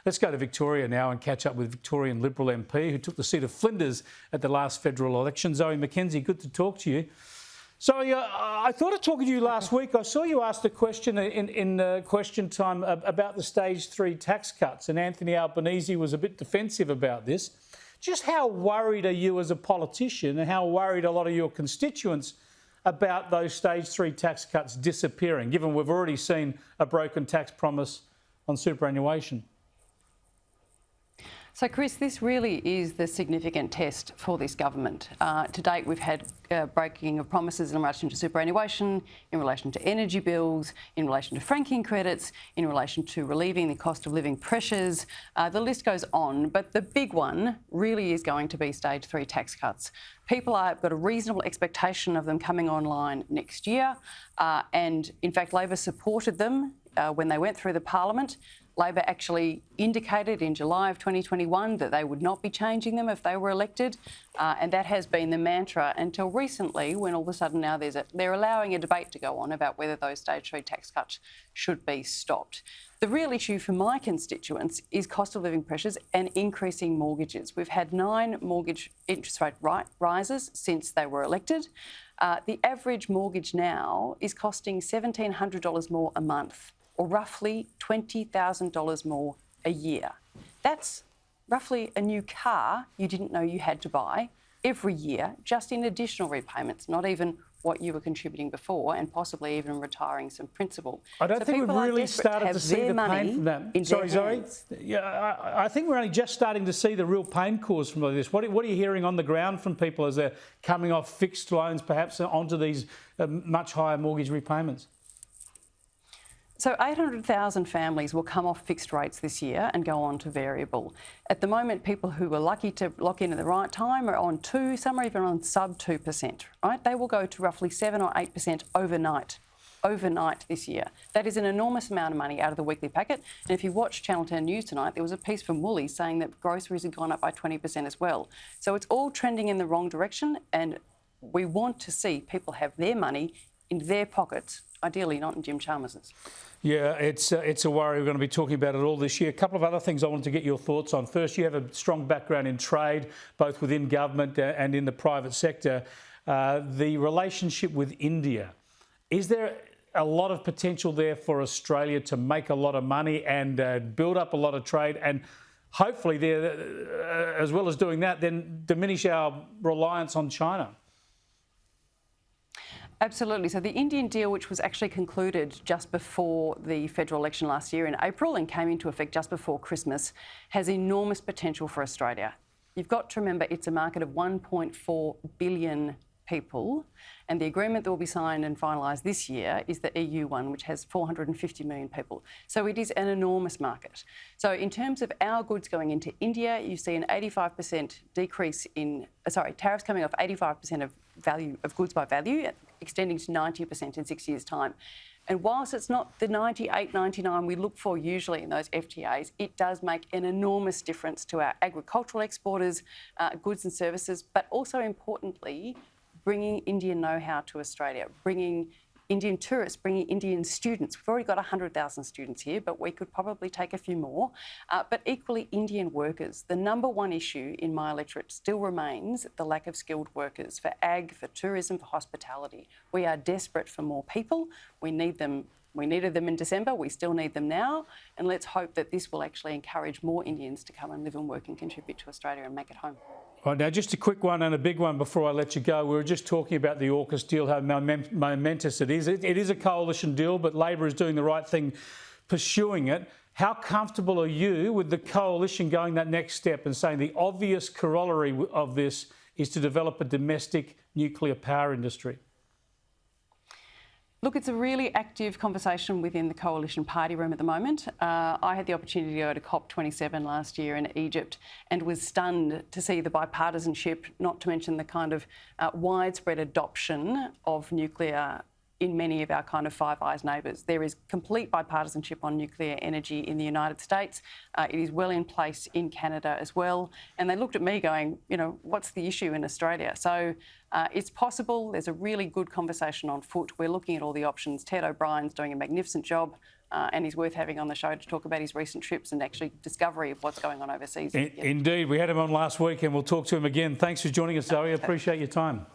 Let's go to Victoria now and catch up with Victorian Liberal MP who took the seat of Flinders at the last federal election. Zoe McKenzie, good to talk to you. Zoe, I thought of talking to you last week. I saw you asked a question in question time about the stage 3 tax cuts, and Anthony Albanese was a bit defensive about this. Just how worried are you as a politician, and how worried a lot of your constituents about those stage 3 tax cuts disappearing, given we've already seen a broken tax promise on superannuation? So, Chris, this really is the significant test for this government. To date, we've had breaking of promises in relation to superannuation, in relation to energy bills, in relation to franking credits, in relation to relieving the cost of living pressures. The list goes on, but the big one really is going to be stage 3 tax cuts. People have got a reasonable expectation of them coming online next year, and in fact, Labor supported them when they went through the Parliament. Labor actually indicated in July of 2021 that they would not be changing them if they were elected, and that has been the mantra until recently, when all of a sudden now they're allowing a debate to go on about whether those stage 3 tax cuts should be stopped. The real issue for my constituents is cost of living pressures and increasing mortgages. We've had 9 mortgage interest rate rises since they were elected. The average mortgage now is costing $1,700 more a month, or roughly $20,000 more a year. That's roughly a new car you didn't know you had to buy every year, just in additional repayments, not even what you were contributing before, and possibly even retiring some principal. I don't think we've really started to see the pain from that. Sorry, Zoe. Yeah, I think we're only just starting to see the real pain cause from all this. What are you hearing on the ground from people as they're coming off fixed loans, perhaps onto these much higher mortgage repayments? So 800,000 families will come off fixed rates this year and go on to variable. At the moment, people who were lucky to lock in at the right time are on 2%, some are even on sub 2%, right? They will go to roughly 7 or 8% overnight this year. That is an enormous amount of money out of the weekly packet. And if you watch Channel 10 News tonight, there was a piece from Woolies saying that groceries had gone up by 20% as well. So it's all trending in the wrong direction, and we want to see people have their money in their pockets, ideally not in Jim Chalmers's. Yeah, it's a worry. We're going to be talking about it all this year. A couple of other things I wanted to get your thoughts on. First, you have a strong background in trade, both within government and in the private sector. The relationship with India, is there a lot of potential there for Australia to make a lot of money and build up a lot of trade, and hopefully there, as well as doing that, then diminish our reliance on China? Absolutely. So the Indian deal, which was actually concluded just before the federal election last year in April and came into effect just before Christmas, has enormous potential for Australia. You've got to remember it's a market of 1.4 billion people, and the agreement that will be signed and finalised this year is the EU one, which has 450 million people. So it is an enormous market. So in terms of our goods going into India, you see an 85% decrease in, tariffs coming off 85% of value of goods by value, extending to 90% in 6 years' time. And whilst it's not the 98, 99 we look for usually in those FTAs, it does make an enormous difference to our agricultural exporters, goods and services, but also importantly, bringing Indian know-how to Australia, bringing Indian tourists, bringing Indian students. We've already got 100,000 students here, but we could probably take a few more. But equally, Indian workers. The number one issue in my electorate still remains the lack of skilled workers for ag, for tourism, for hospitality. We are desperate for more people. We need them. We needed them in December. We still need them now. And let's hope that this will actually encourage more Indians to come and live and work and contribute to Australia and make it home. Right, now, just a quick one and a big one before I let you go. We were just talking about the AUKUS deal, how momentous it is. It is a coalition deal, but Labor is doing the right thing, pursuing it. How comfortable are you with the coalition going that next step and saying the obvious corollary of this is to develop a domestic nuclear power industry? Look, it's a really active conversation within the coalition party room at the moment. I had the opportunity to go to COP27 last year in Egypt and was stunned to see the bipartisanship, not to mention the kind of widespread adoption of nuclear in many of our kind of Five Eyes neighbours. There is complete bipartisanship on nuclear energy in the United States. It is well in place in Canada as well. And they looked at me going, you know, what's the issue in Australia? So it's possible. There's a really good conversation on foot. We're looking at all the options. Ted O'Brien's doing a magnificent job and he's worth having on the show to talk about his recent trips and actually discovery of what's going on overseas. Indeed. We had him on last week and we'll talk to him again. Thanks for joining us, Zoe. Appreciate your time.